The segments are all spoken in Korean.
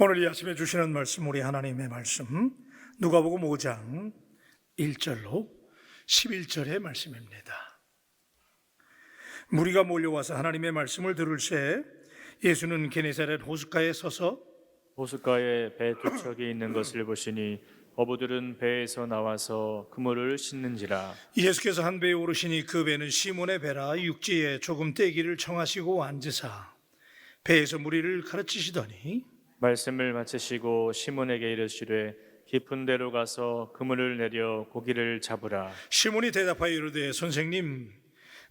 오늘 이 아침에 주시는 말씀, 우리 하나님의 말씀 누가복음 5장 1절로 11절의 말씀입니다. 무리가 몰려와서 하나님의 말씀을 들을 새 예수는 게네사렛 호숫가에 서서 호숫가에 배 두 척이 있는 것을 보시니 어부들은 배에서 나와서 그물을 씻는지라. 예수께서 한 배에 오르시니 그 배는 시몬의 배라 육지에 조금 떼기를 청하시고 앉으사 배에서 무리를 가르치시더니 말씀을 마치시고 시몬에게 이르시되 깊은 데로 가서 그물을 내려 고기를 잡으라. 시몬이 대답하여 이르되 선생님,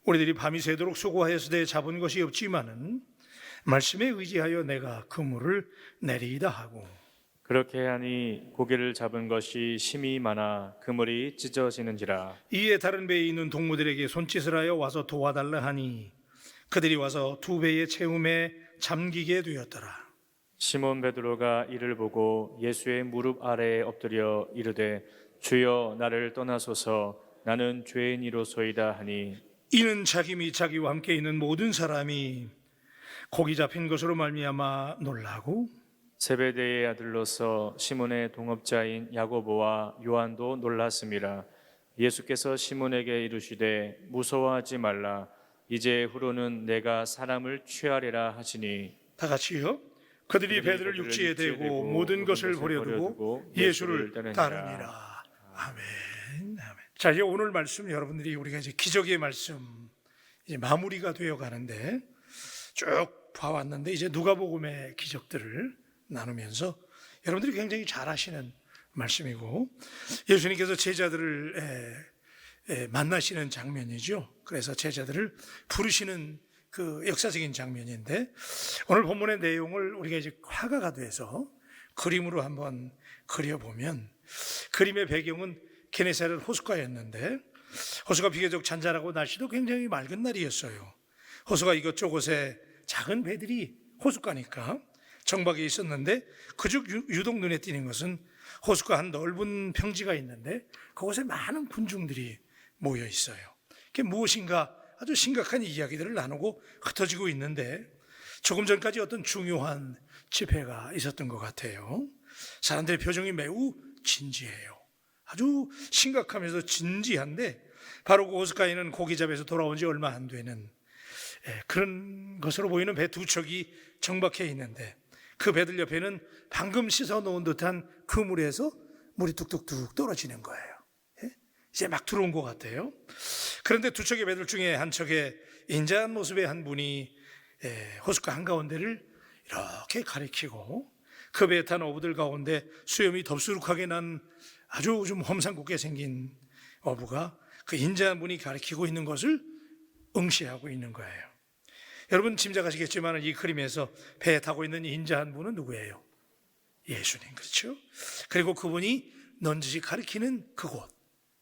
우리들이 밤이 새도록 수고하였으되 잡은 것이 없지만은 말씀에 의지하여 내가 그물을 내리이다 하고, 그렇게 하니 고기를 잡은 것이 심이 많아 그물이 찢어지는지라. 이에 다른 배에 있는 동무들에게 손짓을 하여 와서 도와달라 하니 그들이 와서 두 배의 채움에 잠기게 되었더라. 시몬 베드로가 이를 보고 예수의 무릎 아래에 엎드려 이르되 주여 나를 떠나소서 나는 죄인이로소이다 하니, 이는 자기 및 자기와 함께 있는 모든 사람이 고기 잡힌 것으로 말미암아 놀라고 세베대의 아들로서 시몬의 동업자인 야고보와 요한도 놀랐음이라. 예수께서 시몬에게 이르시되 무서워하지 말라. 이제 후로는 내가 사람을 취하리라 하시니, 다 같이요. 그들이 배들을 육지에 대고 모든 것을 버려두고 예수를 따르니라. 아멘. 아멘. 자, 이제 오늘 말씀 여러분들이 우리가 이제 기적의 말씀 이제 마무리가 되어 가는데 쭉 봐왔는데 이제 누가복음의 기적들을 나누면서 여러분들이 굉장히 잘 아시는 말씀이고, 예수님께서 제자들을 만나시는 장면이죠. 그래서 제자들을 부르시는 그 역사적인 장면인데, 오늘 본문의 내용을 우리가 이제 화가가 돼서 그림으로 한번 그려보면, 그림의 배경은 게네사렛 호숫가였는데 호수가 비교적 잔잔하고 날씨도 굉장히 맑은 날이었어요. 호수가 이것저것에 작은 배들이 호숫가니까 정박에 있었는데, 그중 유독 눈에 띄는 것은 호숫가 한 넓은 평지가 있는데 그곳에 많은 군중들이 모여 있어요. 그게 무엇인가 아주 심각한 이야기들을 나누고 흩어지고 있는데, 조금 전까지 어떤 중요한 집회가 있었던 것 같아요. 사람들의 표정이 매우 진지해요. 아주 심각하면서 진지한데, 바로 그 호숫가에는 고기잡이에서 돌아온 지 얼마 안 되는 그런 것으로 보이는 배 두 척이 정박해 있는데, 그 배들 옆에는 방금 씻어 놓은 듯한 그물에서 물이 뚝뚝뚝 떨어지는 거예요. 이제 막 들어온 것 같아요. 그런데 두 척의 배들 중에 한 척의 인자한 모습의 한 분이 호숫가 한가운데를 이렇게 가리키고, 그 배에 탄 어부들 가운데 수염이 덥수룩하게 난 아주 좀 험상궂게 생긴 어부가 그 인자한 분이 가리키고 있는 것을 응시하고 있는 거예요. 여러분 짐작하시겠지만 이 그림에서 배에 타고 있는 인자한 분은 누구예요? 예수님, 그렇죠? 그리고 그분이 넌지시 가리키는 그곳,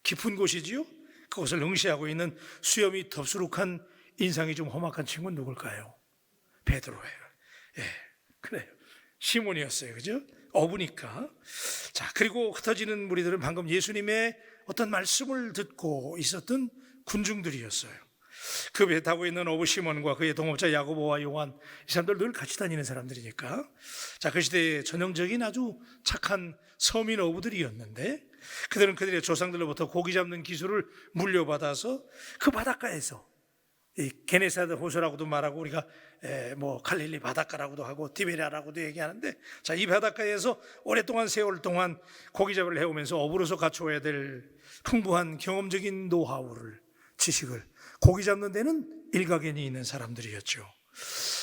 깊은 곳이지요. 그것을 응시하고 있는 수염이 덥수룩한 인상이 좀 험악한 친구는 누굴까요? 베드로예요. 그래요. 시몬이었어요. 그죠? 어부니까. 자, 그리고 흩어지는 무리들은 방금 예수님의 어떤 말씀을 듣고 있었던 군중들이었어요. 그 배에 타고 있는 어부 시몬과 그의 동업자 야고보와 요한, 이 사람들 늘 같이 다니는 사람들이니까, 자, 그 시대의 전형적인 아주 착한 서민 어부들이었는데, 그들은 그들의 조상들로부터 고기 잡는 기술을 물려받아서 그 바닷가에서, 이 게네사렛 호수라고도 말하고 우리가 뭐 갈릴리 바닷가라고도 하고 디베랴라고도 얘기하는데, 자, 이 바닷가에서 오랫동안 세월 동안 고기잡이를 해오면서 어부로서 갖추어야 될 풍부한 경험적인 노하우를, 지식을, 고기 잡는 데는 일가견이 있는 사람들이었죠.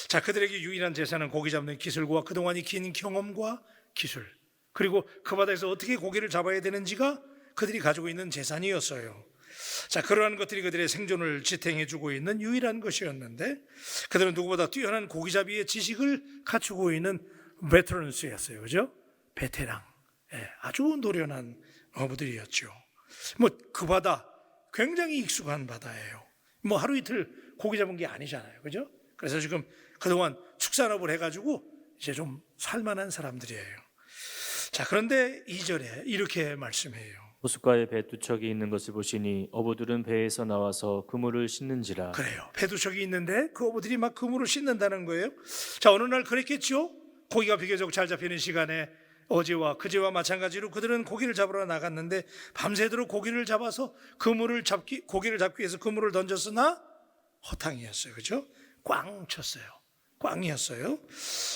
자, 그들에게 유일한 재산은 고기 잡는 기술과 그동안의 긴 경험과 기술, 그리고 그 바다에서 어떻게 고기를 잡아야 되는지가 그들이 가지고 있는 재산이었어요. 자, 그러한 것들이 그들의 생존을 지탱해주고 있는 유일한 것이었는데, 그들은 누구보다 뛰어난 고기잡이의 지식을 갖추고 있는 베테랑스였어요. 그죠? 베테랑. 아주 노련한 어부들이었죠. 뭐 그 바다 굉장히 익숙한 바다예요. 뭐 하루 이틀 고기 잡은 게 아니잖아요. 그죠? 그래서 지금 그동안 축산업을 해가지고 이제 좀 살만한 사람들이에요. 자, 그런데 2절에 이렇게 말씀해요. 호숫가에 배 두 척이 있는 것을 보시니 어부들은 배에서 나와서 그물을 씻는지라. 그래요. 배 두 척이 있는데 그 어부들이 막 그물을 씻는다는 거예요. 자, 어느 날 그랬겠죠? 고기가 비교적 잘 잡히는 시간에 어제와 그제와 마찬가지로 그들은 고기를 잡으러 나갔는데 밤새도록 고기를 잡아서 고기를 잡기 위해서 그물을 던졌으나 허탕이었어요. 그렇죠? 꽝 쳤어요. 꽝이었어요.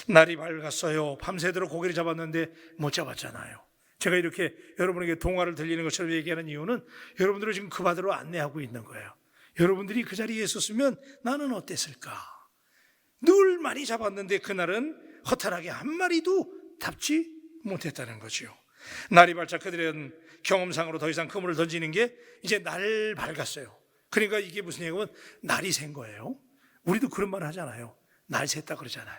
날이 밝았어요. 밤새도록 고기를 잡았는데 못 잡았잖아요. 제가 이렇게 여러분에게 동화를 들리는 것처럼 얘기하는 이유는 여러분들을 지금 그 바다로 안내하고 있는 거예요. 여러분들이 그 자리에 있었으면 나는 어땠을까? 늘 많이 잡았는데 그날은 허탈하게 한 마리도 잡지 못했다는 거죠. 날이 밝자 그들은 경험상으로 더 이상 그물을 던지는 게 이제 날 밝았어요. 그러니까 이게 무슨 얘기냐면 날이 샌 거예요. 우리도 그런 말 하잖아요. 날 샜다 그러잖아요.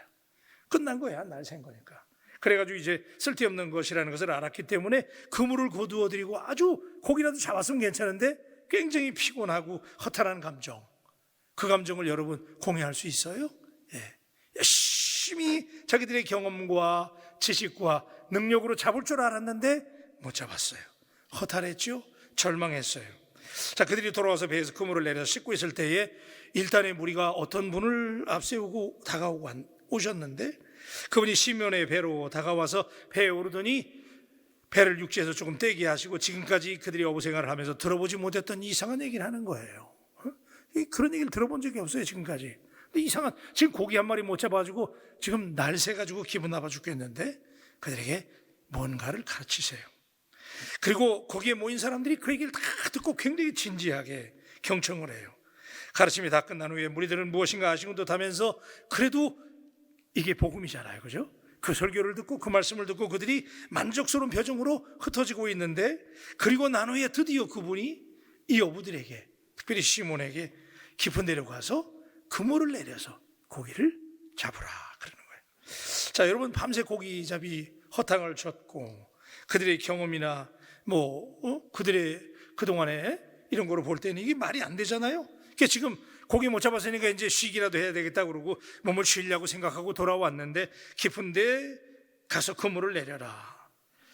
끝난 거야. 날 샌 거니까. 그래가지고 이제 쓸데없는 것이라는 것을 알았기 때문에 그물을 거두어드리고 아주 고기라도 잡았으면 괜찮은데 굉장히 피곤하고 허탈한 감정, 그 감정을 여러분 공유할 수 있어요? 예. 열심히 자기들의 경험과 지식과 능력으로 잡을 줄 알았는데 못 잡았어요. 허탈했죠? 절망했어요. 자, 그들이 돌아와서 배에서 그물을 내려서 씻고 있을 때에 일단의 무리가 어떤 분을 앞세우고 오셨는데 그분이 시몬의 배로 다가와서 배에 오르더니 배를 육지에서 조금 떼게 하시고 지금까지 그들이 어부생활을 하면서 들어보지 못했던 이상한 얘기를 하는 거예요. 그런 얘기를 들어본 적이 없어요, 지금까지. 근데 지금 고기 한 마리 못 잡아가지고 지금 날 새가지고 기분 나빠 죽겠는데 그들에게 뭔가를 가르치세요. 그리고 거기에 모인 사람들이 그 얘기를 다 듣고 굉장히 진지하게 경청을 해요. 가르침이 다 끝난 후에 무리들은 무엇인가 아쉬운 듯 하면서 그래도 이게 복음이잖아요, 그죠? 그 설교를 듣고 그 말씀을 듣고 그들이 만족스러운 표정으로 흩어지고 있는데 그리고 난 후에 드디어 그분이 이 어부들에게, 특별히 시몬에게 깊은 데로 가서 그물을 내려서 고기를 잡으라 그러는 거예요. 자, 여러분, 밤새 고기잡이 허탕을 쳤고 그들의 경험이나 그들의 그동안에 이런 거를 볼 때는 이게 말이 안 되잖아요. 그러니까 지금 고기 못 잡았으니까 이제 쉬기라도 해야 되겠다 그러고 몸을 쉬려고 생각하고 돌아왔는데 깊은 데 가서 그물을 내려라.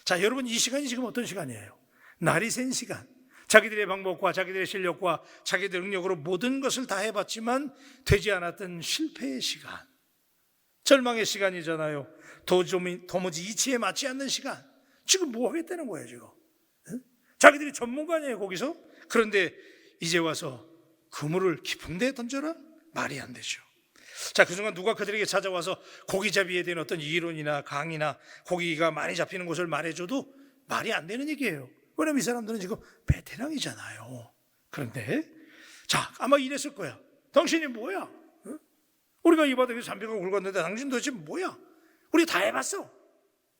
자, 여러분, 이 시간이 지금 어떤 시간이에요? 날이 샌 시간. 자기들의 방법과 자기들의 실력과 자기들의 능력으로 모든 것을 다 해봤지만 되지 않았던 실패의 시간, 절망의 시간이잖아요. 도무지 이치에 맞지 않는 시간. 지금 뭐 하겠다는 거예요, 지금? 자기들이 전문가네요, 거기서. 그런데 이제 와서 그물을 깊은 데 던져라? 말이 안 되죠. 자, 그 순간 누가 그들에게 찾아와서 고기잡이에 대한 어떤 이론이나 강의나 고기가 많이 잡히는 곳을 말해줘도 말이 안 되는 얘기예요. 왜냐면 이 사람들은 지금 베테랑이잖아요. 그런데 자, 아마 이랬을 거야. 당신이 뭐야? 우리가 이 바닥에 잠비가 굵었는데 당신 도대체 뭐야? 우리 다 해봤어.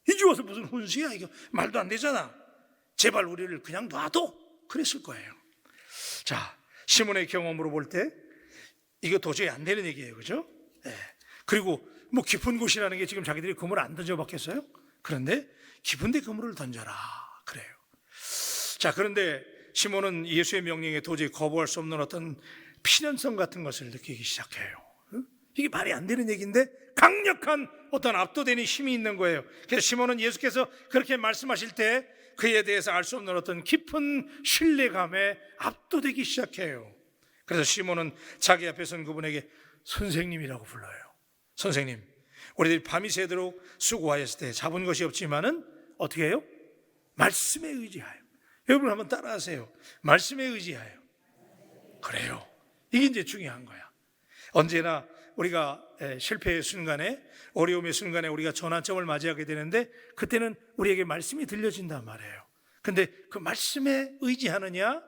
이제 와서 무슨 훈수야? 이거 말도 안 되잖아. 제발 우리를 그냥 놔둬. 그랬을 거예요. 자, 시몬의 경험으로 볼 때 이거 도저히 안 되는 얘기예요, 그죠? 네. 그리고 깊은 곳이라는 게 지금 자기들이 그물을 안 던져봤겠어요? 그런데 깊은 데 그물을 던져라 그래요. 자, 그런데 시몬은 예수의 명령에 도저히 거부할 수 없는 어떤 필연성 같은 것을 느끼기 시작해요. 이게 말이 안 되는 얘기인데 강력한 어떤 압도되는 힘이 있는 거예요. 그래서 시몬은 예수께서 그렇게 말씀하실 때 그에 대해서 알 수 없는 어떤 깊은 신뢰감에 압도되기 시작해요. 그래서 시몬은 자기 앞에 선 그분에게 선생님이라고 불러요. 선생님, 우리들이 밤이 새도록 수고하였을 때 잡은 것이 없지만은 어떻게 해요? 말씀에 의지하여. 여러분 한번 따라하세요. 말씀에 의지하여. 그래요. 이게 이제 중요한 거야. 언제나 우리가 실패의 순간에, 어려움의 순간에 우리가 전환점을 맞이하게 되는데 그때는 우리에게 말씀이 들려진단 말이에요. 근데 그 말씀에 의지하느냐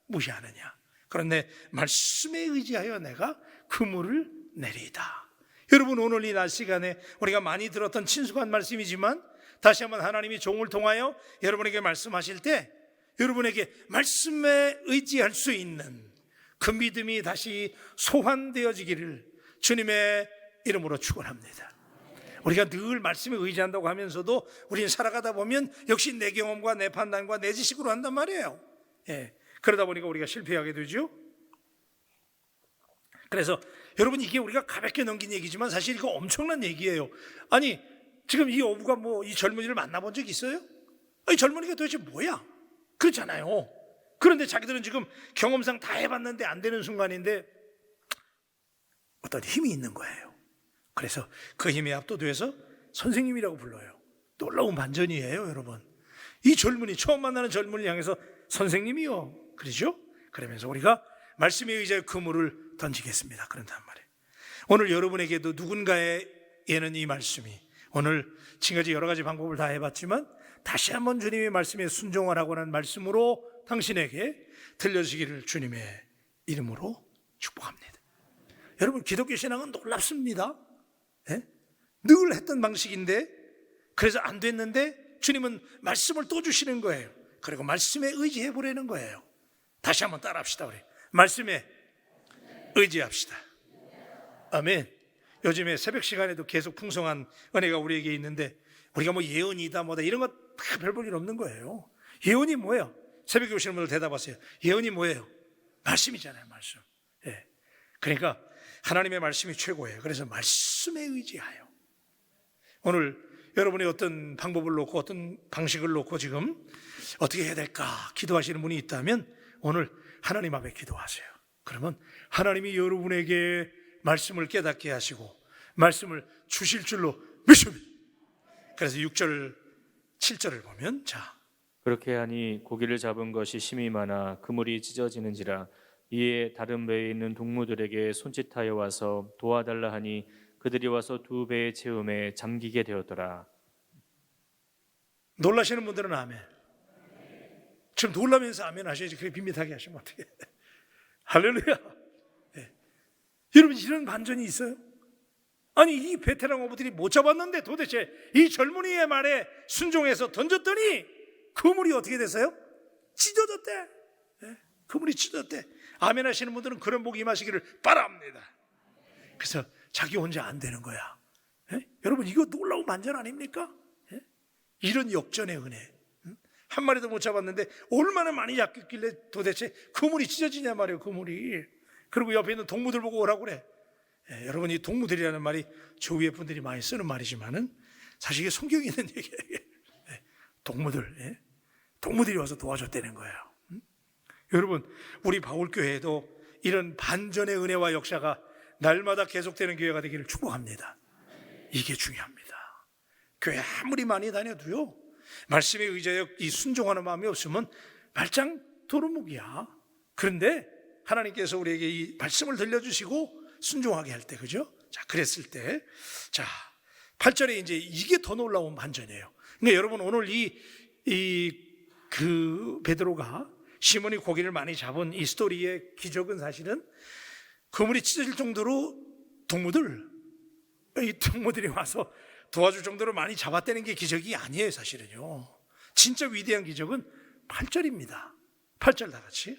무시하느냐. 그런데 말씀에 의지하여 내가 그물을 내리이다. 여러분, 오늘 이 낮 시간에 우리가 많이 들었던 친숙한 말씀이지만 다시 한번 하나님이 종을 통하여 여러분에게 말씀하실 때 여러분에게 말씀에 의지할 수 있는 그 믿음이 다시 소환되어지기를 주님의 이름으로 축원합니다. 우리가 늘 말씀에 의지한다고 하면서도 우리는 살아가다 보면 역시 내 경험과 내 판단과 내 지식으로 한단 말이에요. 그러다 보니까 우리가 실패하게 되죠. 그래서 여러분, 이게 우리가 가볍게 넘긴 얘기지만 사실 이거 엄청난 얘기예요. 아니, 지금 이 어부가 이 젊은이를 만나본 적 있어요? 이 젊은이가 도대체 뭐야? 그렇잖아요. 그런데 자기들은 지금 경험상 다 해봤는데 안 되는 순간인데 어떤 힘이 있는 거예요. 그래서 그 힘에 압도돼서 선생님이라고 불러요. 놀라운 반전이에요, 여러분. 이 젊은이, 처음 만나는 젊은이를 향해서 선생님이요, 그러죠? 그러면서 우리가 말씀에 의지하여 그물을 던지겠습니다. 그런단 말이에요. 오늘 여러분에게도 누군가에게는 이 말씀이, 오늘 지금까지 여러 가지 방법을 다 해봤지만 다시 한번 주님의 말씀에 순종하라고 하는 말씀으로 당신에게 들려지기를 주님의 이름으로 축복합니다. 여러분, 기독교 신앙은 놀랍습니다. 예? 늘 했던 방식인데, 그래서 안 됐는데 주님은 말씀을 또 주시는 거예요. 그리고 말씀에 의지해 보라는 거예요. 다시 한번 따라합시다. 우리 말씀에 의지합시다. 아멘. 요즘에 새벽 시간에도 계속 풍성한 은혜가 우리에게 있는데, 우리가 뭐 예언이다 뭐다 이런 거 다 별 볼 일 없는 거예요. 예언이 뭐예요? 새벽에 오시는 분들 대답하세요. 예언이 뭐예요? 말씀이잖아요, 말씀. 예. 그러니까 하나님의 말씀이 최고예요. 그래서 말씀에 의지하여. 오늘 여러분이 어떤 방법을 놓고 어떤 방식을 놓고 지금 어떻게 해야 될까 기도하시는 분이 있다면 오늘 하나님 앞에 기도하세요. 그러면 하나님이 여러분에게 말씀을 깨닫게 하시고 말씀을 주실 줄로 믿습니다. 그래서 6절 7절을 보면, 자, 그렇게 하니 고기를 잡은 것이 심히 많아 그물이 찢어지는지라. 이에 다른 배에 있는 동무들에게 손짓하여 와서 도와달라 하니 그들이 와서 두 배의 채움에 잠기게 되었더라. 놀라시는 분들은 아멘. 지금 놀라면서 아멘 하셔야지. 그렇게 밋밋하게 하시면 어떡해. 할렐루야. 네. 여러분, 이런 반전이 있어요? 아니, 이 베테랑 어부들이 못 잡았는데 도대체 이 젊은이의 말에 순종해서 던졌더니 그물이 어떻게 됐어요? 찢어졌대. 네. 그물이 찢어졌대. 아멘 하시는 분들은 그런 복이 임하시기를 바랍니다. 그래서 자기 혼자 안 되는 거야. 네? 여러분, 이거 놀라운 반전 아닙니까? 네? 이런 역전의 은혜. 한 마리도 못 잡았는데 얼마나 많이 잡혔길래 도대체 그물이 찢어지냐 말이에요, 그물이. 그리고 옆에 있는 동무들 보고 오라고 그래. 예, 여러분, 이 동무들이라는 말이 저 위에 분들이 많이 쓰는 말이지만은 사실 이게 성경에 있는 얘기예요. 예, 동무들, 예? 동무들이 와서 도와줬다는 거예요. 여러분, 우리 바울교회에도 이런 반전의 은혜와 역사가 날마다 계속되는 교회가 되기를 축복합니다. 이게 중요합니다. 교회 아무리 많이 다녀도요, 말씀에 의지하여 이 순종하는 마음이 없으면 말짱 도루묵이야. 그런데 하나님께서 우리에게 이 말씀을 들려주시고 순종하게 할 때, 그죠? 자, 그랬을 때, 자, 8절에 이제 이게 더 놀라운 반전이에요. 그러니까 여러분, 오늘 베드로가 시몬이 고기를 많이 잡은 이 스토리의 기적은 사실은 그물이 찢어질 정도로 이 동무들이 와서 도와줄 정도로 많이 잡았다는 게 기적이 아니에요, 사실은요. 진짜 위대한 기적은 8절입니다. 8절 다 같이.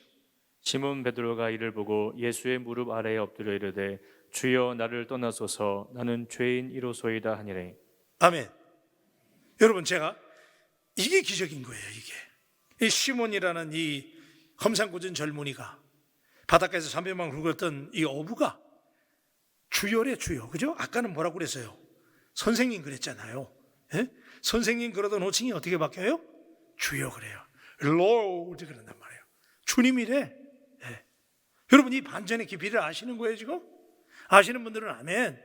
시몬 베드로가 이를 보고 예수의 무릎 아래에 엎드려 이르되 주여 나를 떠나소서 나는 죄인이로소이다 하니래. 아멘. 여러분, 제가 이게 기적인 거예요. 이게 이 시몬이라는 이 험상궂은 젊은이가 바닷가에서 300만 굵었던 이 어부가 주여래, 주여. 그죠? 아까는 뭐라고 그랬어요? 선생님 그랬잖아요. 예? 선생님 그러던 호칭이 어떻게 바뀌어요? 주여 그래요. Lord 그런단 말이에요. 주님이래. 예. 여러분, 이 반전의 깊이를 아시는 거예요, 지금? 아시는 분들은 아멘.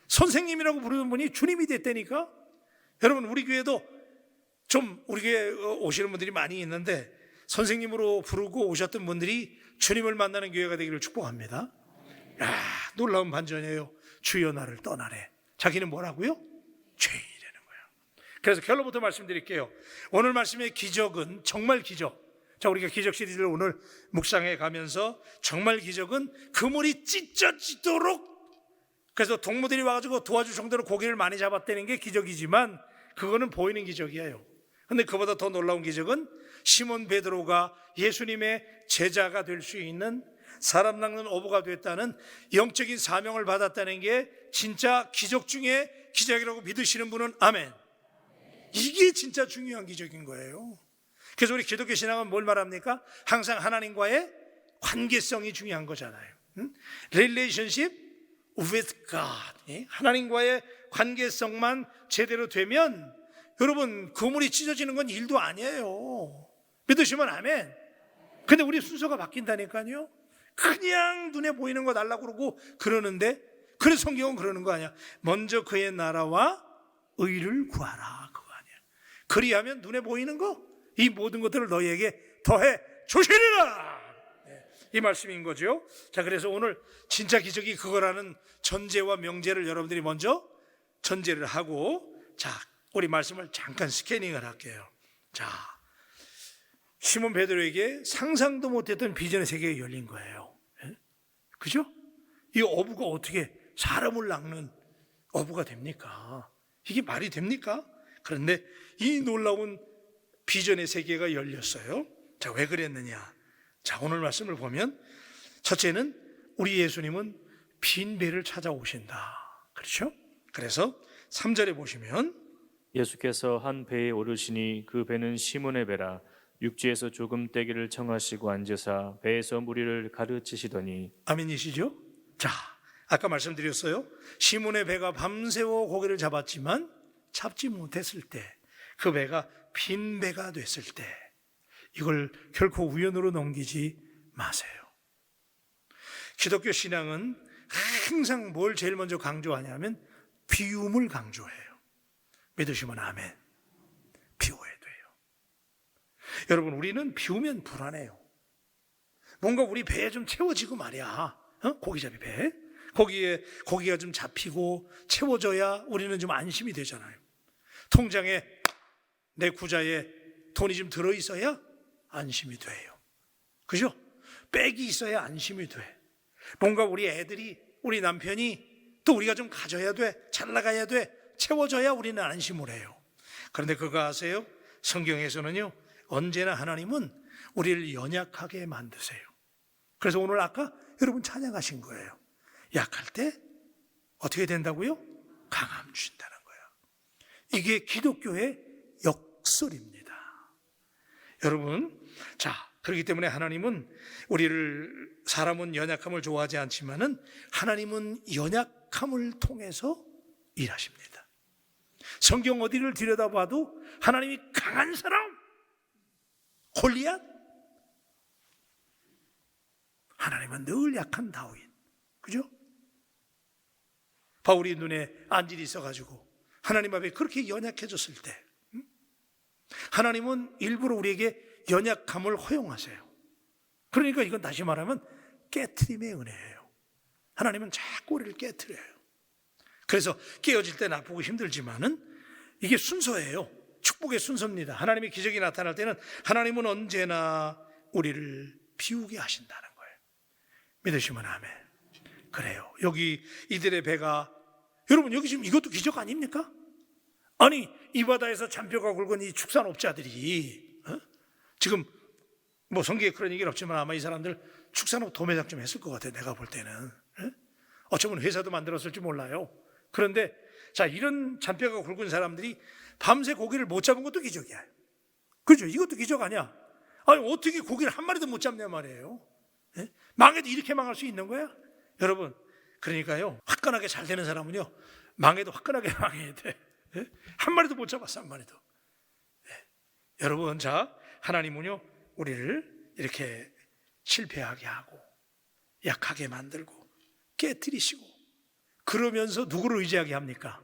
선생님이라고 부르는 분이 주님이 됐다니까? 여러분, 우리 교회도 좀 우리 교회 오시는 분들이 많이 있는데 선생님으로 부르고 오셨던 분들이 주님을 만나는 교회가 되기를 축복합니다. 놀라운 반전이에요. 주여 나를 떠나래. 자기는 뭐라고요? 죄인이라는 거예요. 그래서 결론부터 말씀드릴게요. 오늘 말씀의 기적은 정말 기적. 자, 우리가 기적 시리즈를 오늘 묵상해 가면서 정말 기적은 그물이 찢어지도록, 그래서 동무들이 와가지고 도와줄 정도로 고기를 많이 잡았다는 게 기적이지만 그거는 보이는 기적이에요. 근데 그보다 더 놀라운 기적은 시몬 베드로가 예수님의 제자가 될 수 있는 사람 낚는 어부가 됐다는 영적인 사명을 받았다는 게 진짜 기적 중에 기적이라고 믿으시는 분은 아멘. 이게 진짜 중요한 기적인 거예요. 그래서 우리 기독교 신앙은 뭘 말합니까? 항상 하나님과의 관계성이 중요한 거잖아요. Relationship with God. 하나님과의 관계성만 제대로 되면 여러분, 그물이 찢어지는 건 일도 아니에요. 믿으시면 아멘. 근데 우리 순서가 바뀐다니까요. 그냥 눈에 보이는 거 달라고 그러고 그러는데, 그래서 성경은 그러는 거 아니야. 먼저 그의 나라와 의를 구하라, 그거 아니야. 그리하면 눈에 보이는 거, 이 모든 것들을 너희에게 더해 주시리라. 이 말씀인 거죠. 자, 그래서 오늘 진짜 기적이 그거라는 전제와 명제를 여러분들이 먼저 전제를 하고, 자, 우리 말씀을 잠깐 스캐닝을 할게요. 자, 시몬 베드로에게 상상도 못했던 비전의 세계가 열린 거예요. 그죠? 이 어부가 어떻게 사람을 낚는 어부가 됩니까? 이게 말이 됩니까? 그런데 이 놀라운 비전의 세계가 열렸어요. 자, 왜 그랬느냐? 자, 오늘 말씀을 보면 첫째는 우리 예수님은 빈 배를 찾아오신다. 그렇죠? 그래서 3절에 보시면 예수께서 한 배에 오르시니 그 배는 시몬의 배라. 육지에서 조금 떼기를 청하시고 앉으사 배에서 무리를 가르치시더니. 아멘이시죠? 자, 아까 말씀드렸어요. 시몬의 배가 밤새워 고기를 잡았지만 잡지 못했을 때, 그 배가 빈 배가 됐을 때, 이걸 결코 우연으로 넘기지 마세요. 기독교 신앙은 항상 뭘 제일 먼저 강조하냐면 비움을 강조해요. 믿으시면 아멘. 비워야 돼요. 여러분, 우리는 비우면 불안해요. 뭔가 우리 배에 좀 채워지고 말이야. 고기잡이 배. 거기에 고기가 좀 잡히고 채워져야 우리는 좀 안심이 되잖아요. 통장에 내 구자에 돈이 좀 들어있어야 안심이 돼요. 그죠? 백이 있어야 안심이 돼. 뭔가 우리 애들이, 우리 남편이 또 우리가 좀 가져야 돼. 잘 나가야 돼. 채워져야 우리는 안심을 해요. 그런데 그거 아세요? 성경에서는요, 언제나 하나님은 우리를 연약하게 만드세요. 그래서 오늘 아까 여러분 찬양하신 거예요. 약할 때 어떻게 된다고요? 강함 주신다는 거예요. 이게 기독교의 역설입니다. 여러분, 자, 그렇기 때문에 하나님은 우리를, 사람은 연약함을 좋아하지 않지만은 하나님은 연약함을 통해서 일하십니다. 성경 어디를 들여다봐도 하나님이 강한 사람, 골리앗, 하나님은 늘 약한 다윗. 그죠? 바울이 눈에 안질이 있어가지고 하나님 앞에 그렇게 연약해졌을 때, 하나님은 일부러 우리에게 연약함을 허용하세요. 그러니까 이건 다시 말하면 깨트림의 은혜예요. 하나님은 자꾸 우리를 깨트려요. 그래서 깨어질 때 나쁘고 힘들지만은 이게 순서예요. 축복의 순서입니다. 하나님의 기적이 나타날 때는 하나님은 언제나 우리를 비우게 하신다는 거예요. 믿으시면 아멘. 그래요. 여기 이들의 배가, 여러분 여기 지금 이것도 기적 아닙니까? 아니, 이 바다에서 잔뼈가 굵은 이 축산업자들이 지금 뭐 성경에 그런 얘기는 없지만 아마 이 사람들 축산업 도매장 좀 했을 것 같아요. 내가 볼 때는. 어쩌면 회사도 만들었을지 몰라요. 그런데 자, 이런 잔뼈가 굵은 사람들이 밤새 고기를 못 잡은 것도 기적이야. 그죠? 이것도 기적 아니야? 아니, 어떻게 고기를 한 마리도 못 잡냐 말이에요. 망해도 이렇게 망할 수 있는 거야? 여러분, 그러니까요, 화끈하게 잘 되는 사람은요, 망해도 화끈하게 망해야 돼. 한 마리도 못 잡았어, 한 마리도. 여러분, 자, 하나님은요, 우리를 이렇게 실패하게 하고 약하게 만들고 깨트리시고, 그러면서 누구를 의지하게 합니까?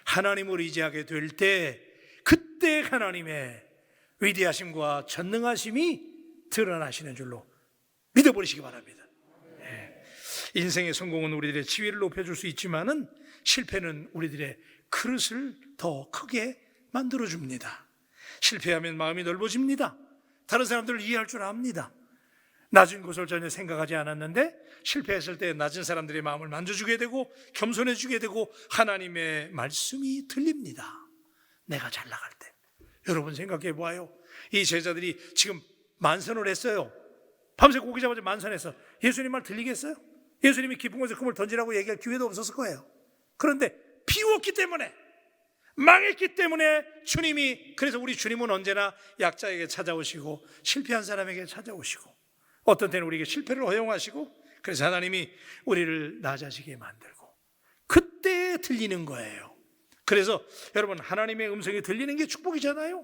하나님을 의지하게 될 때, 그때 하나님의 위대하심과 전능하심이 드러나시는 줄로 믿어버리시기 바랍니다. 인생의 성공은 우리들의 지위를 높여줄 수 있지만은 실패는 우리들의 그릇을 더 크게 만들어줍니다. 실패하면 마음이 넓어집니다. 다른 사람들을 이해할 줄 압니다. 낮은 것을 전혀 생각하지 않았는데 실패했을 때 낮은 사람들의 마음을 만져주게 되고 겸손해주게 되고 하나님의 말씀이 들립니다. 내가 잘 나갈 때. 여러분 생각해 봐요. 이 제자들이 지금 만선을 했어요. 밤새 고기 잡아서 만선했어. 예수님 말 들리겠어요? 예수님이 깊은 곳에 금을 던지라고 얘기할 기회도 없었을 거예요. 그런데 비웠기 때문에, 망했기 때문에 주님이, 그래서 우리 주님은 언제나 약자에게 찾아오시고 실패한 사람에게 찾아오시고 어떤 때는 우리에게 실패를 허용하시고, 그래서 하나님이 우리를 낮아지게 만들고 그때 들리는 거예요. 그래서 여러분, 하나님의 음성이 들리는 게 축복이잖아요.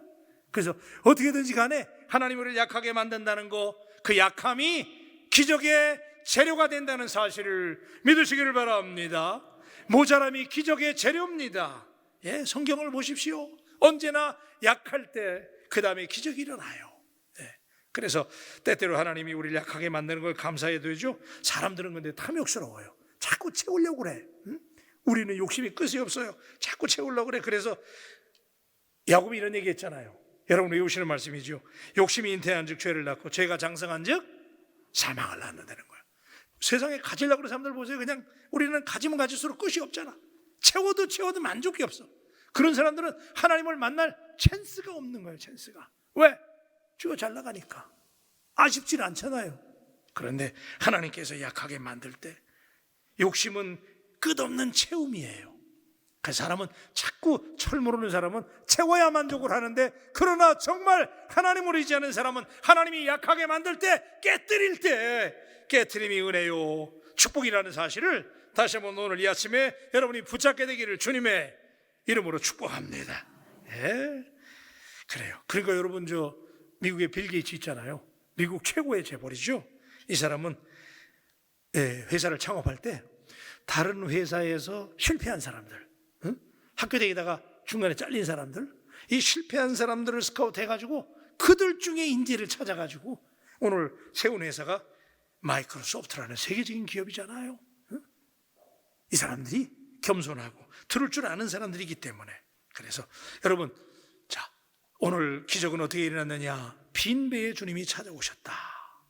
그래서 어떻게든지 간에 하나님이 우리를 약하게 만든다는 거, 그 약함이 기적의 재료가 된다는 사실을 믿으시기를 바랍니다. 모자람이 기적의 재료입니다. 예, 성경을 보십시오. 언제나 약할 때 그 다음에 기적이 일어나요. 예, 그래서 때때로 하나님이 우리를 약하게 만드는 걸 감사해야 되죠. 사람들은 근데 탐욕스러워요. 자꾸 채우려고 그래. 응? 우리는 욕심이 끝이 없어요. 자꾸 채우려고 그래. 그래서 야곱이 이런 얘기 했잖아요. 여러분 외우시는 말씀이죠. 욕심이 잉태한 즉 죄를 낳고 죄가 장성한 즉 사망을 낳는다는 거예요. 세상에 가지려고 하는 사람들 보세요. 그냥 우리는 가지면 가질수록 끝이 없잖아. 채워도 만족이 없어. 그런 사람들은 하나님을 만날 찬스가 없는 거예요. 찬스가. 왜? 쥐가 잘 나가니까. 아쉽진 않잖아요. 그런데 하나님께서 약하게 만들 때 욕심은 끝없는 채움이에요. 그 사람은 자꾸 철 모르는 사람은 채워야 만족을 하는데, 그러나 정말 하나님을 의지하는 사람은 하나님이 약하게 만들 때 깨뜨릴 때 깨뜨림이 은혜요 축복이라는 사실을 다시 한번 오늘 이 아침에 여러분이 붙잡게 되기를 주님의 이름으로 축복합니다. 예, 그래요. 그러니까 여러분 저 미국의 빌 게이츠 있잖아요. 미국 최고의 재벌이죠. 이 사람은 회사를 창업할 때 다른 회사에서 실패한 사람들, 학교 다니다가 중간에 잘린 사람들, 이 실패한 사람들을 스카우트 해가지고 그들 중에 인재를 찾아가지고 오늘 세운 회사가 마이크로소프트라는 세계적인 기업이잖아요. 이 사람들이 겸손하고 들을 줄 아는 사람들이기 때문에. 그래서 여러분, 자, 오늘 기적은 어떻게 일어났느냐? 빈 배에 주님이 찾아오셨다.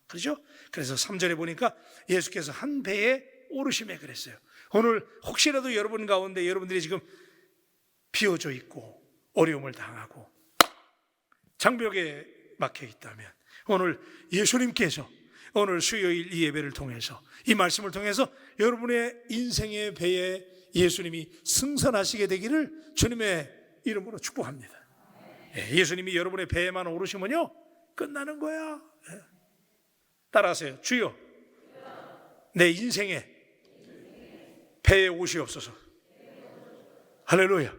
그렇죠? 그래서 3절에 보니까 예수께서 한 배에 오르시매 그랬어요. 오늘 혹시라도 여러분 가운데 여러분들이 지금 비어져 있고 어려움을 당하고 장벽에 막혀 있다면, 오늘 예수님께서 오늘 수요일 이 예배를 통해서 이 말씀을 통해서 여러분의 인생의 배에 예수님이 승선하시게 되기를 주님의 이름으로 축복합니다. 예수님이 여러분의 배에만 오르시면요 끝나는 거야. 따라하세요. 주여, 내 인생에 배에 오시옵소서. 할렐루야.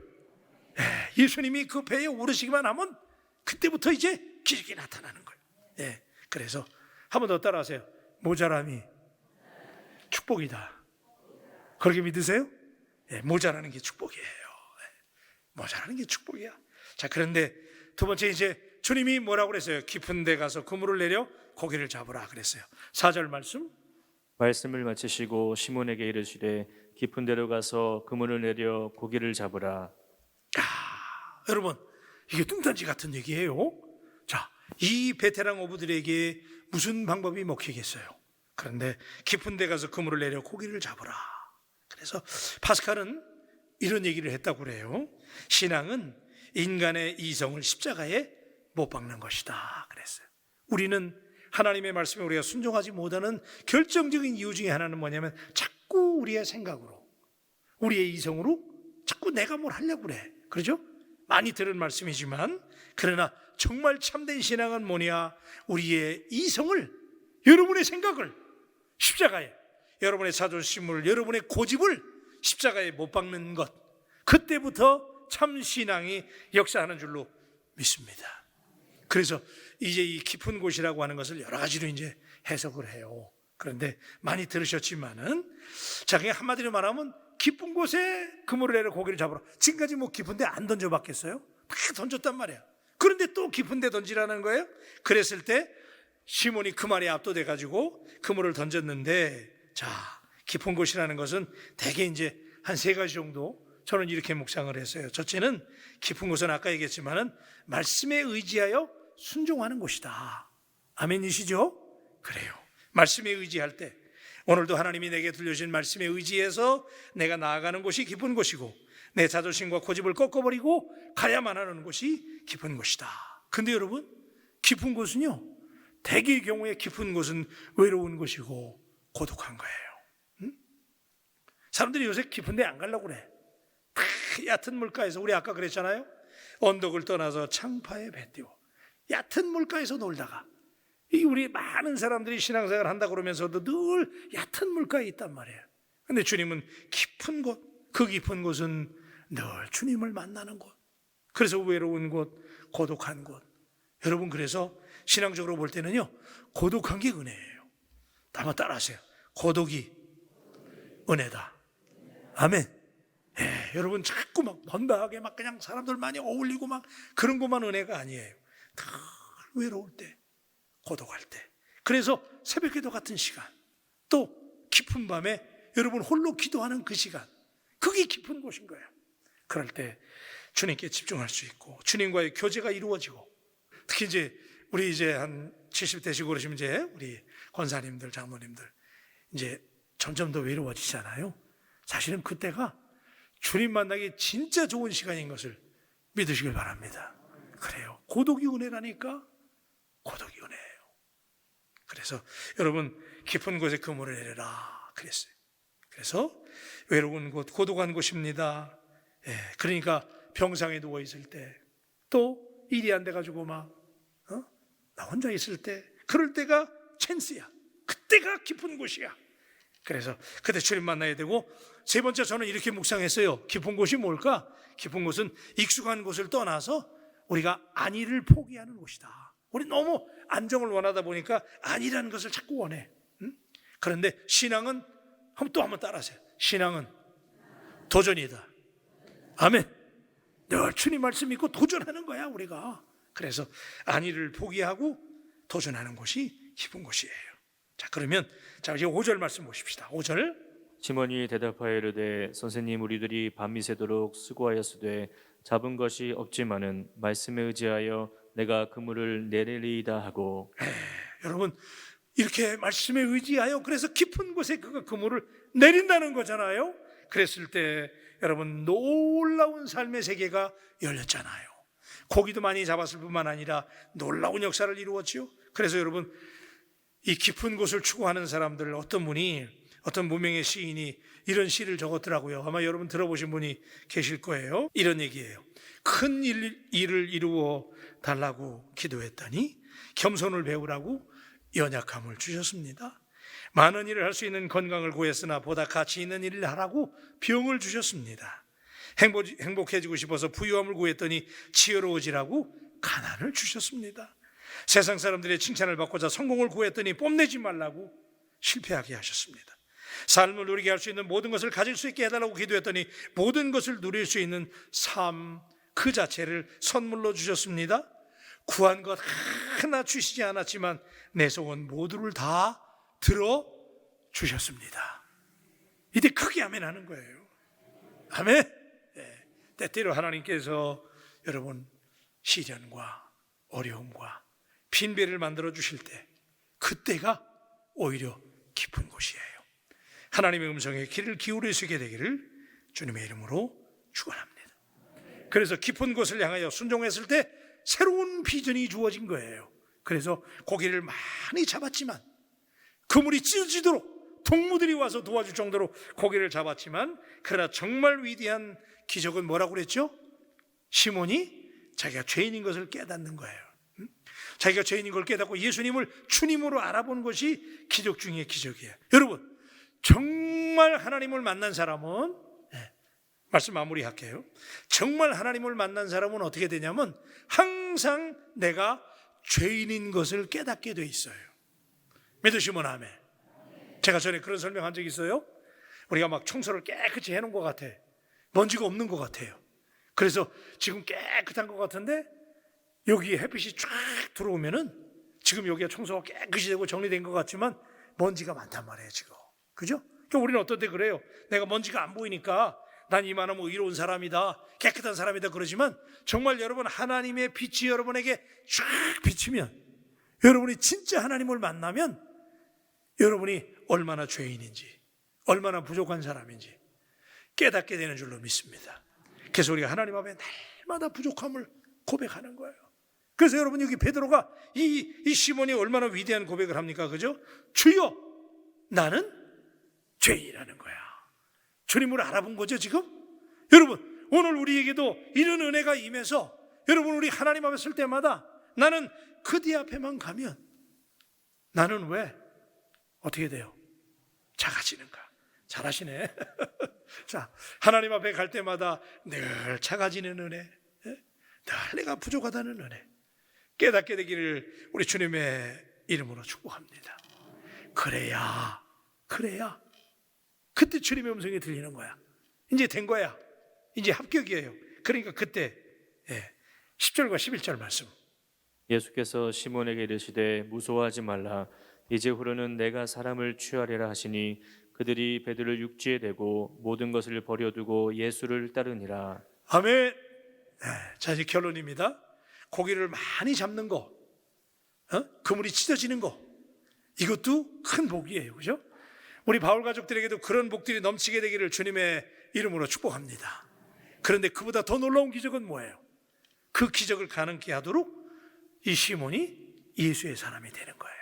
예수님이 그 배에 오르시기만 하면 그때부터 이제 기적이 나타나는 거예요. 그래서 한 번 더 따라하세요. 모자람이 축복이다. 그렇게 믿으세요? 모자라는 게 축복이에요. 모자라는 게 축복이야. 자, 그런데 두 번째 이제 주님이 뭐라고 그랬어요? 깊은 데 가서 그물을 내려 고기를 잡으라 그랬어요. 4절 말씀을 마치시고 시몬에게 이르시되 깊은 데로 가서 그물을 내려 고기를 잡으라. 여러분, 이게 뚱딴지 같은 얘기예요. 자, 이 베테랑 어부들에게 무슨 방법이 먹히겠어요? 그런데 깊은 데 가서 그물을 내려 고기를 잡으라. 그래서 파스칼은 이런 얘기를 했다고 그래요. 신앙은 인간의 이성을 십자가에 못 박는 것이다 그랬어요. 우리는 하나님의 말씀에 우리가 순종하지 못하는 결정적인 이유 중에 하나는 뭐냐면 자꾸 우리의 생각으로, 우리의 이성으로 자꾸 내가 뭘 하려고 그래. 그렇죠? 많이 들은 말씀이지만, 그러나 정말 참된 신앙은 뭐냐? 우리의 이성을, 여러분의 생각을 십자가에, 여러분의 자존심을, 여러분의 고집을 십자가에 못 박는 것, 그때부터 참 신앙이 역사하는 줄로 믿습니다. 그래서 이제 이 깊은 곳이라고 하는 것을 여러 가지로 이제 해석을 해요. 그런데 많이 들으셨지만은, 자, 그냥 한마디로 말하면 깊은 곳에 그물을 내려 고기를 잡으라. 지금까지 뭐 깊은 데 안 던져봤겠어요? 막 던졌단 말이야. 그런데 또 깊은 데 던지라는 거예요. 그랬을 때 시몬이 그 말에 압도돼 가지고 그물을 던졌는데, 자, 깊은 곳이라는 것은 대개 이제 한 3가지 정도 저는 이렇게 묵상을 했어요. 첫째는 깊은 곳은 아까 얘기했지만은 말씀에 의지하여 순종하는 곳이다. 아멘이시죠? 그래요. 말씀에 의지할 때, 오늘도 하나님이 내게 들려주신 말씀에 의지해서 내가 나아가는 곳이 깊은 곳이고, 내 자존심과 고집을 꺾어버리고 가야만 하는 곳이 깊은 곳이다. 근데 여러분, 깊은 곳은요, 대개의 경우에 깊은 곳은 외로운 곳이고 고독한 거예요. 사람들이 요새 깊은 데 안 가려고 그래. 다 얕은 물가에서, 우리 아까 그랬잖아요. 언덕을 떠나서 창파에 배 띄워 얕은 물가에서 놀다가, 이 우리 많은 사람들이 신앙생활 한다 그러면서도 늘 얕은 물가에 있단 말이에요. 근데 주님은 깊은 곳, 그 깊은 곳은 늘 주님을 만나는 곳. 그래서 외로운 곳, 고독한 곳. 여러분, 그래서 신앙적으로 볼 때는요, 고독한 게 은혜예요. 한번 따라하세요. 고독이 은혜다. 아멘. 여러분 자꾸 막 번다하게 막 그냥 사람들 많이 어울리고 막 그런 것만 은혜가 아니에요. 늘 외로울 때, 고독할 때. 그래서 새벽기도 같은 시간, 또 깊은 밤에 여러분 홀로 기도하는 그 시간, 그게 깊은 곳인 거예요. 그럴 때 주님께 집중할 수 있고 주님과의 교제가 이루어지고, 특히 이제 우리 이제 한 70대시고 그러시면 이제 우리 권사님들, 장로님들 이제 점점 더 외로워지잖아요. 사실은 그때가 주님 만나기 진짜 좋은 시간인 것을 믿으시길 바랍니다. 그래요. 고독이 은혜라니까. 고독이 은혜예요. 그래서 여러분 깊은 곳에 그물을 내려라 그랬어요. 그래서 외로운 곳, 고독한 곳입니다. 그러니까 병상에 누워 있을 때, 또 일이 안 돼가지고 막 나 혼자 있을 때, 그럴 때가 찬스야. 그때가 깊은 곳이야. 그래서 그때 주님 만나야 되고, 세 번째 저는 이렇게 묵상했어요. 깊은 곳이 뭘까? 깊은 곳은 익숙한 곳을 떠나서 우리가 안위를 포기하는 곳이다. 우리 너무 안정을 원하다 보니까 안위라는 것을 자꾸 원해. 그런데 신앙은 한번 따라하세요. 신앙은 도전이다. 아멘. 늘 주님 말씀 믿고 도전하는 거야 우리가. 그래서 안위를 포기하고 도전하는 곳이 깊은 곳이에요. 자, 그러면 이제 5절 말씀 보십시다. 5절. 시몬이 대답하여 이르되 선생님, 우리들이 밤이 새도록 수고하였으되 잡은 것이 없지만은 말씀에 의지하여 내가 그물을 내리리이다 하고. 여러분 이렇게 말씀에 의지하여, 그래서 깊은 곳에 그가 그물을 내린다는 거잖아요. 그랬을 때 여러분 놀라운 삶의 세계가 열렸잖아요. 고기도 많이 잡았을 뿐만 아니라 놀라운 역사를 이루었지요. 그래서 여러분 이 깊은 곳을 추구하는 사람들, 어떤 무명의 시인이 이런 시를 적었더라고요. 아마 여러분 들어보신 분이 계실 거예요. 이런 얘기예요. 큰 일을 이루어 달라고 기도했더니 겸손을 배우라고 연약함을 주셨습니다. 많은 일을 할 수 있는 건강을 구했으나 보다 가치 있는 일을 하라고 병을 주셨습니다. 행복해지고 싶어서 부유함을 구했더니 지혜로워지라고 가난을 주셨습니다. 세상 사람들의 칭찬을 받고자 성공을 구했더니 뽐내지 말라고 실패하게 하셨습니다. 삶을 누리게 할 수 있는 모든 것을 가질 수 있게 해달라고 기도했더니 모든 것을 누릴 수 있는 삶 그 자체를 선물로 주셨습니다. 구한 것 하나 주시지 않았지만 내 소원 모두를 다 들어주셨습니다. 이때 크게 아멘 하는 거예요. 아멘. 때때로 하나님께서 여러분 시련과 어려움과 빈배를 만들어 주실 때, 그때가 오히려 깊은 곳이에요. 하나님의 음성에 귀를 기울일 수 있게 되기를 주님의 이름으로 축원합니다. 그래서 깊은 곳을 향하여 순종했을 때 새로운 비전이 주어진 거예요. 그래서 고기를 많이 잡았지만, 그물이 찢어지도록 동무들이 와서 도와줄 정도로 고기를 잡았지만, 그러나 정말 위대한 기적은 뭐라고 그랬죠? 시몬이 자기가 죄인인 것을 깨닫는 거예요. 자기가 죄인인 걸 깨닫고 예수님을 주님으로 알아본 것이 기적 중에 기적이에요. 여러분 정말 하나님을 만난 사람은, 말씀 마무리할게요. 정말 하나님을 만난 사람은 어떻게 되냐면 항상 내가 죄인인 것을 깨닫게 돼 있어요. 믿으시면 아멘. 제가 전에 그런 설명한 적이 있어요. 우리가 막 청소를 깨끗이 해놓은 것 같아. 먼지가 없는 것 같아요. 그래서 지금 깨끗한 것 같은데 여기 햇빛이 쫙 들어오면은 지금 여기가 청소가 깨끗이 되고 정리된 것 같지만 먼지가 많단 말이에요 지금. 그죠? 그러니까 우리는 어떤 때 그래요. 내가 먼지가 안 보이니까 난 이만하면 의로운 사람이다, 깨끗한 사람이다 그러지만, 정말 여러분 하나님의 빛이 여러분에게 쫙 비치면, 여러분이 진짜 하나님을 만나면 여러분이 얼마나 죄인인지, 얼마나 부족한 사람인지 깨닫게 되는 줄로 믿습니다. 그래서 우리가 하나님 앞에 날마다 부족함을 고백하는 거예요. 그래서 여러분 여기 베드로가 이 시몬이 얼마나 위대한 고백을 합니까? 그죠? 주여 나는 죄인이라는 거야. 주님을 알아본 거죠 지금? 여러분 오늘 우리에게도 이런 은혜가 임해서 여러분 우리 하나님 앞에 설 때마다 나는 그뒤 앞에만 가면 나는 왜 어떻게 돼요? 작아지는가? 잘하시네. 자, 하나님 앞에 갈 때마다 늘 작아지는 은혜, 늘 내가 부족하다는 은혜 깨닫게 되기를 우리 주님의 이름으로 축복합니다. 그래야 그때 주님의 음성이 들리는 거야. 이제 된 거야. 이제 합격이에요. 그러니까 그때 10절과 11절 말씀. 예수께서 시몬에게 이르시되 무서워하지 말라. 이제 후로는 내가 사람을 취하리라 하시니 그들이 베드로를 육지에 대고 모든 것을 버려두고 예수를 따르니라. 아멘. 자, 이제 결론입니다. 고기를 많이 잡는 거, 그물이 찢어지는 거, 이것도 큰 복이에요. 그죠? 우리 바울 가족들에게도 그런 복들이 넘치게 되기를 주님의 이름으로 축복합니다. 그런데 그보다 더 놀라운 기적은 뭐예요? 그 기적을 가능케 하도록 이 시몬이 예수의 사람이 되는 거예요.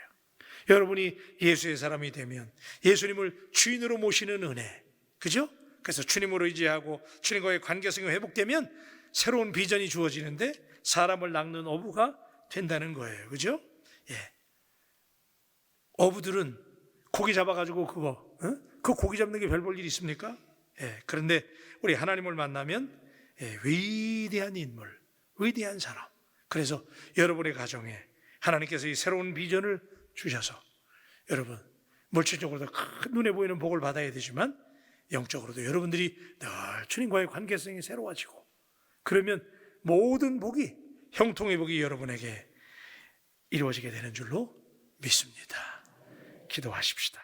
여러분이 예수의 사람이 되면 예수님을 주인으로 모시는 은혜, 그죠? 그래서 주님으로 의지하고 주님과의 관계성이 회복되면 새로운 비전이 주어지는데 사람을 낚는 어부가 된다는 거예요. 그죠? 어부들은 고기 잡아가지고 그 고기 잡는 게 별 볼 일 있습니까? 그런데 우리 하나님을 만나면 위대한 인물, 위대한 사람. 그래서 여러분의 가정에 하나님께서 이 새로운 비전을 주셔서 여러분 물질적으로도 큰 눈에 보이는 복을 받아야 되지만 영적으로도 여러분들이 늘 주님과의 관계성이 새로워지고 그러면 모든 복이 형통의 복이 여러분에게 이루어지게 되는 줄로 믿습니다. 기도하십시다.